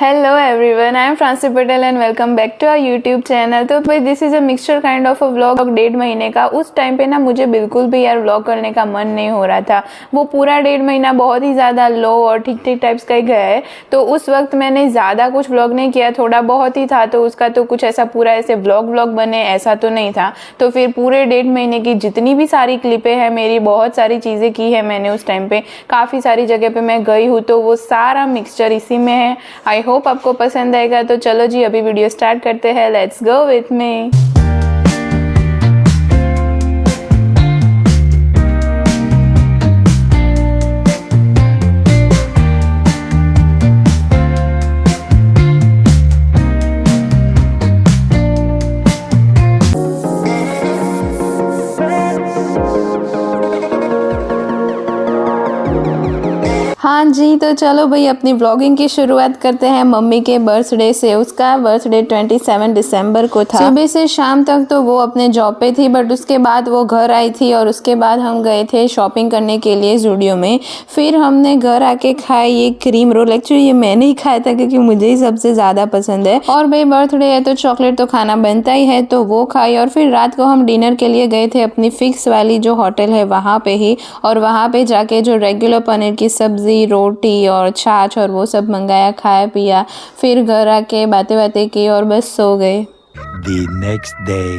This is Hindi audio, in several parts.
Hello everyone, I am Francie Patel and welcome back to our YouTube channel। तो भाई this is a mixture kind of a vlog 1.5 महीने का। उस टाइम पे ना मुझे बिल्कुल भी यार व्लॉग करने का मन नहीं हो रहा था। वो पूरा 1.5 महीना बहुत ही ज़्यादा लो और ठीक ठीक टाइप्स का ही गया है। तो उस वक्त मैंने ज़्यादा कुछ व्लॉग नहीं किया, थोड़ा बहुत ही था, तो उसका तो कुछ ऐसा पूरा ऐसे व्लॉग बने ऐसा तो नहीं था। तो फिर पूरे 1.5 महीने की जितनी भी सारी क्लिपें हैं मेरी, बहुत सारी चीज़ें की है मैंने उस टाइम पे, काफ़ी सारी जगह पे मैं गई हूँ, तो वो सारा मिक्सचर इसी में है। आई होप आपको पसंद आएगा। तो चलो जी अभी वीडियो स्टार्ट करते हैं। Let's go with me. हाँ जी, तो चलो भाई अपनी व्लॉगिंग की शुरुआत करते हैं मम्मी के बर्थडे से। उसका बर्थडे 27 दिसंबर को था। सुबह से शाम तक तो वो अपने जॉब पे थी, बट उसके बाद वो घर आई थी और उसके बाद हम गए थे शॉपिंग करने के लिए ज़ूडियो में। फिर हमने घर आके खाई ये क्रीम रोल। एक्चुअली ये मैंने ही खाया था क्योंकि मुझे ही सबसे ज़्यादा पसंद है, और भाई बर्थडे है तो चॉकलेट तो खाना बनता ही है, तो वो खाई। और फिर रात को हम डिनर के लिए गए थे अपनी फिक्स वाली जो होटल है वहाँ पे ही, और वहाँ पे जाके जो रेगुलर पनीर की सब्जी, रोटी और छाछ और वो सब मंगाया, खाया पिया। फिर घर आके बातें की और बस सो गए। The next day.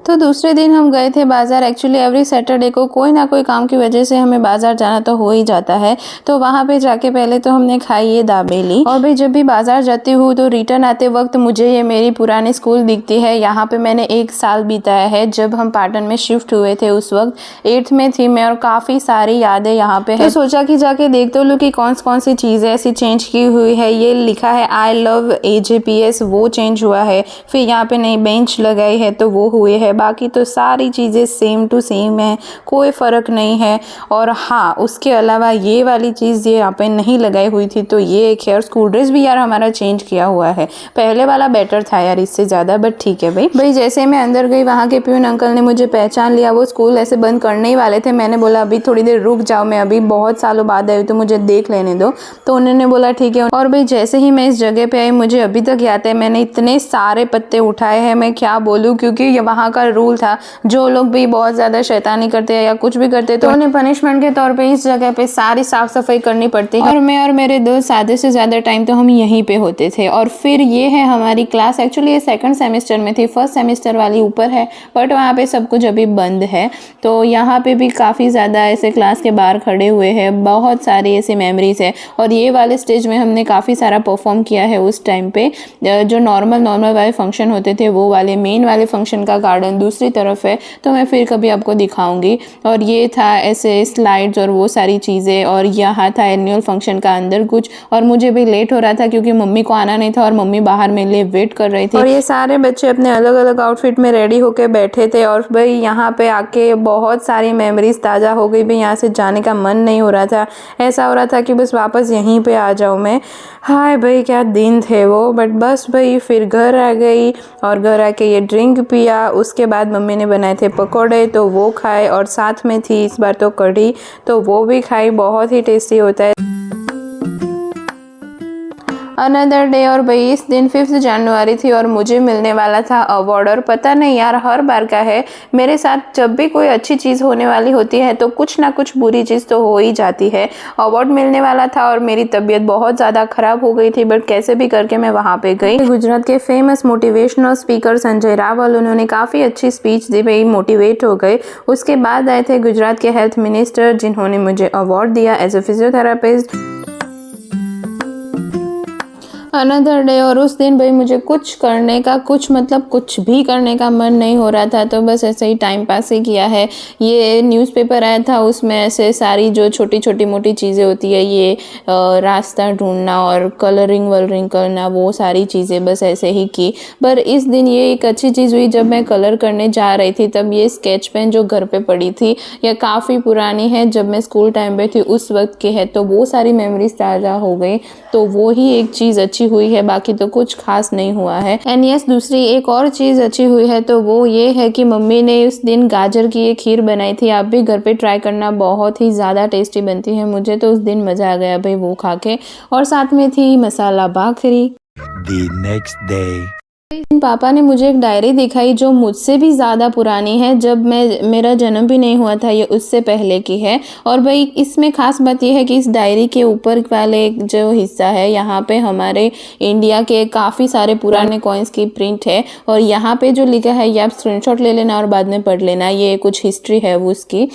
तो दूसरे दिन हम गए थे बाज़ार। एक्चुअली एवरी सैटरडे को कोई ना कोई काम की वजह से हमें बाज़ार जाना तो हो ही जाता है। तो वहाँ पे जाके पहले तो हमने खाई ये दाबेली। और भाई जब भी बाज़ार जाती हूँ तो रिटर्न आते वक्त मुझे ये मेरी पुरानी स्कूल दिखती है। यहाँ पे मैंने 1 साल बिताया है। जब हम पाटन में शिफ्ट हुए थे उस वक्त 8th में थी मैं, और काफ़ी सारी यादें यहाँ पे है। तो सोचा कि जाके देख तो लूँ कि कौन सी चीज़ें ऐसी चेंज की हुई है। ये लिखा है आई लव AJPS, वो चेंज हुआ है। फिर यहाँ पे नई बेंच लगाई है तो वो हुए है। बाकी तो सारी चीज़ें सेम टू सेम है, कोई फ़र्क नहीं है। और हाँ, उसके अलावा ये वाली चीज़ ये यहाँ पे नहीं लगाई हुई थी, तो ये एक है। और स्कूल ड्रेस भी यार हमारा चेंज किया हुआ है। पहले वाला बेटर था यार इससे ज़्यादा, बट ठीक है भाई जैसे मैं अंदर गई वहाँ के प्यून अंकल ने मुझे पहचान लिया। वो स्कूल ऐसे बंद करने ही वाले थे। मैंने बोला अभी थोड़ी देर रुक जाओ, मैं अभी बहुत सालों बाद आई तो मुझे देख लेने दो। तो उन्होंने बोला ठीक है। और भाई जैसे ही मैं इस जगह पे आई, मुझे अभी तक याद है मैंने इतने सारे पत्ते उठाए हैं, मैं क्या बोलूँ, क्योंकि ये वहाँ का रूल था। जो लोग भी बहुत ज़्यादा शैतानी करते हैं या कुछ भी करते हैं तो उन्हें पनिशमेंट के तौर पे इस जगह पे सारी साफ़ सफाई करनी पड़ती है। और मैं और मेरे दोस्त आधे से ज़्यादा टाइम तो हम यहीं पे होते थे। और फिर ये है हमारी क्लास। एक्चुअली ये 2nd सेमेस्टर में थी, 1st सेमेस्टर वाली ऊपर है, बट वहाँ पे सब कुछ अभी बंद है। तो यहाँ पे भी काफ़ी ज़्यादा ऐसे क्लास के बाहर खड़े हुए हैं, बहुत सारी ऐसी मेमोरीज है। और ये वाले स्टेज में हमने काफ़ी सारा परफॉर्म किया है उस टाइम पे। जो नॉर्मल वाले फंक्शन होते थे वो वाले, मेन वाले फंक्शन का गार्डन दूसरी तरफ है, तो मैं फिर कभी आपको दिखाऊंगी। और ये था ऐसे स्लाइड्स और वो सारी चीज़ें। और यहाँ था एनुअल फंक्शन का अंदर कुछ। और मुझे भी लेट हो रहा था क्योंकि मम्मी को आना नहीं था और मम्मी बाहर मेरे लिए वेट कर रही थी। और ये सारे बच्चे अपने अलग अलग आउटफिट में रेडी होके बैठे थे। और भाई यहाँ पे आके बहुत सारी मेमोरीज ताज़ा हो गई। भाई यहाँ से जाने का मन नहीं हो रहा था, ऐसा हो रहा था कि बस वापस यहीं पे आ जाऊँ मैं। हाय भाई क्या दिन थे वो। बट बस भाई फिर घर आ गई और घर आके ये ड्रिंक पिया। उसके बाद मम्मी ने बनाए थे पकोड़े तो वो खाए, और साथ में थी इस बार तो कढ़ी, तो वो भी खाई। बहुत ही टेस्टी होता है। Another day. और भाई इस दिन 5 जनवरी थी और मुझे मिलने वाला था अवार्ड। और पता नहीं यार हर बार का है मेरे साथ, जब भी कोई अच्छी चीज़ होने वाली होती है तो कुछ ना कुछ बुरी चीज़ तो हो ही जाती है। अवार्ड मिलने वाला था और मेरी तबीयत बहुत ज़्यादा ख़राब हो गई थी, बट कैसे भी करके मैं वहाँ पे गई। गुजरात के famous motivational speaker Sanjay Rawal, उन्होंने काफ़ी अच्छी स्पीच दी, भाई मोटिवेट हो गए। उसके बाद आए थे गुजरात के हेल्थ मिनिस्टर, जिन्होंने मुझे अवार्ड दिया as a physiotherapist. Another day. और उस दिन भाई मुझे कुछ करने का, कुछ भी करने का मन नहीं हो रहा था, तो बस ऐसे ही टाइम पास ही किया है। ये न्यूज़पेपर आया था, उसमें ऐसे सारी जो छोटी मोटी चीज़ें होती है, ये रास्ता ढूंढना और कलरिंग करना, वो सारी चीज़ें बस ऐसे ही की। पर इस दिन ये एक अच्छी चीज़ हुई, जब मैं कलर करने जा रही थी तब ये स्केच पेन जो घर पे पड़ी थी, यह काफ़ी पुरानी है, जब मैं स्कूल टाइम पे थी उस वक्त की है, तो वो सारी मेमोरीज ताज़ा हो गई। तो वो ही एक चीज़ अच्छी अच्छी हुई है, बाकी तो कुछ खास नहीं हुआ है। एंड यस, दूसरी एक और चीज़ अच्छी हुई है तो वो ये है कि मम्मी ने उस दिन गाजर की ये खीर बनाई थी। आप भी घर पे ट्राई करना, बहुत ही ज़्यादा टेस्टी बनती है। मुझे तो उस दिन मज़ा आ गया भाई वो खा के। और साथ में थी मसाला भाखरी। The next day. पापा ने मुझे एक डायरी दिखाई जो मुझसे भी ज़्यादा पुरानी है, जब मेरा जन्म भी नहीं हुआ था, ये उससे पहले की है। और भाई इसमें ख़ास बात यह है कि इस डायरी के ऊपर वाले जो हिस्सा है यहाँ पे हमारे इंडिया के काफ़ी सारे पुराने कॉइन्स की प्रिंट है। और यहाँ पे जो लिखा है ये आप स्क्रीनशॉट ले लेना और बाद में पढ़ लेना, ये कुछ हिस्ट्री है वो उसकी।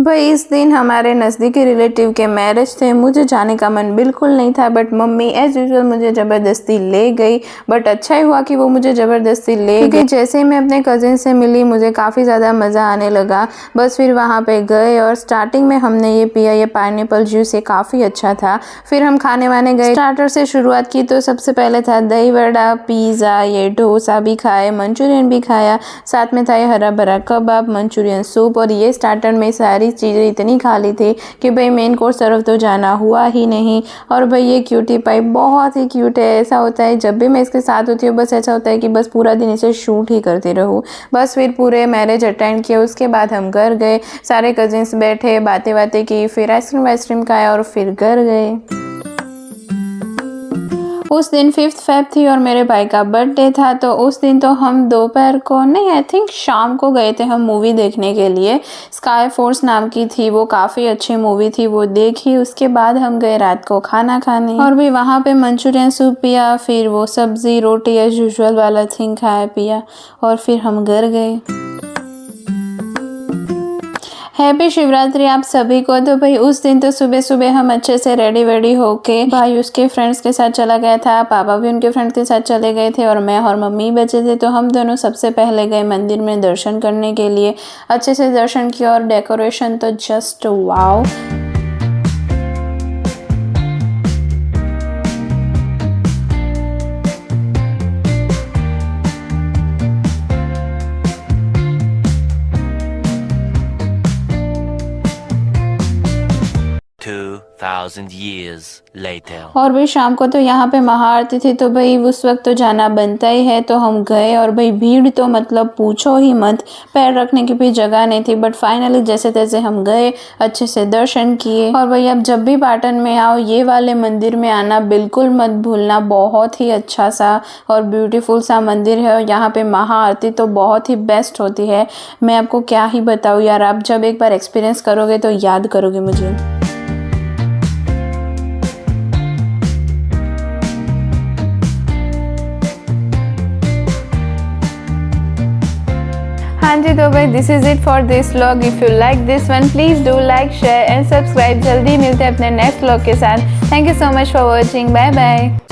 भाई इस दिन हमारे नज़दीकी रिलेटिव के मैरिज थे। मुझे जाने का मन बिल्कुल नहीं था, बट मम्मी एज़ यूजुअल मुझे ज़बरदस्ती ले गई। बट अच्छा ही हुआ कि वो मुझे ज़बरदस्ती ले गई। जैसे ही मैं अपने कज़िन से मिली मुझे काफ़ी ज़्यादा मज़ा आने लगा। बस फिर वहाँ पे गए और स्टार्टिंग में हमने ये पिया, ये पाइनएप्पल जूस, ये काफ़ी अच्छा था। फिर हम खाने वाने गए। स्टार्टर से शुरुआत की तो सबसे पहले था दही वड़ा, पिज़्ज़ा, ये डोसा भी खाए, मंचूरियन भी खाया, साथ में था ये हरा भरा कबाब, मंचूरियन सूप। और ये स्टार्टर में सारी चीज़ें इतनी खा ली थी कि भाई मेन कोर्स तरफ तो जाना हुआ ही नहीं। और भाई ये क्यूटी पाई बहुत ही क्यूट है। ऐसा होता है जब भी मैं इसके साथ होती हूँ, बस ऐसा होता है कि बस पूरा दिन इसे शूट ही करती रहूँ। बस फिर पूरे मैरिज अटेंड किया, उसके बाद हम घर गए, सारे कजिन्स बैठे, बातें बातें की, फिर आइसक्रीम वाइसक्रीम खाया और फिर घर गए। उस दिन 5 फेब थी और मेरे भाई का बर्थडे था, तो उस दिन तो हम दोपहर को नहीं, आई थिंक शाम को गए थे हम मूवी देखने के लिए। स्काई फोर्स नाम की थी वो, काफ़ी अच्छी मूवी थी, वो देखी। उसके बाद हम गए रात को खाना खाने और भी वहाँ पे मंचूरियन सूप पिया, फिर वो सब्ज़ी रोटी एज यूजुअल वाला थिंग खाया पिया और फिर हम घर गए। हैप्पी शिवरात्रि आप सभी को। तो भाई उस दिन तो सुबह सुबह हम अच्छे से रेडी वेडी होके, भाई उसके फ्रेंड्स के साथ चला गया था, पापा भी उनके फ्रेंड्स के साथ चले गए थे और मैं और मम्मी बचे थे। तो हम दोनों सबसे पहले गए मंदिर में दर्शन करने के लिए। अच्छे से दर्शन किया और डेकोरेशन तो just wow. thousand years later. और भाई शाम को तो यहाँ पे महाआरती थी, तो भाई उस वक्त तो जाना बनता ही है। तो हम गए और भाई भीड़ तो मतलब पूछो ही मत, पैर रखने की भी जगह नहीं थी। बट फाइनली जैसे तैसे हम गए, अच्छे से दर्शन किए। और भाई अब जब भी पाटन में आओ, ये वाले मंदिर में आना बिल्कुल मत भूलना। बहुत ही अच्छा सा और ब्यूटीफुल सा मंदिर है और यहाँ पे महाआरती तो बहुत ही बेस्ट होती है। मैं आपको क्या ही बताऊँ यार, आप जब एक बार एक्सपीरियंस करोगे तो याद करोगे मुझे। हाँ जी, तो भाई this is it for this vlog. If you like this one please do like, share and subscribe. जल्दी मिलते हैं अपने नेक्स्ट व्लॉग के साथ। Thank you so much for watching. Bye bye.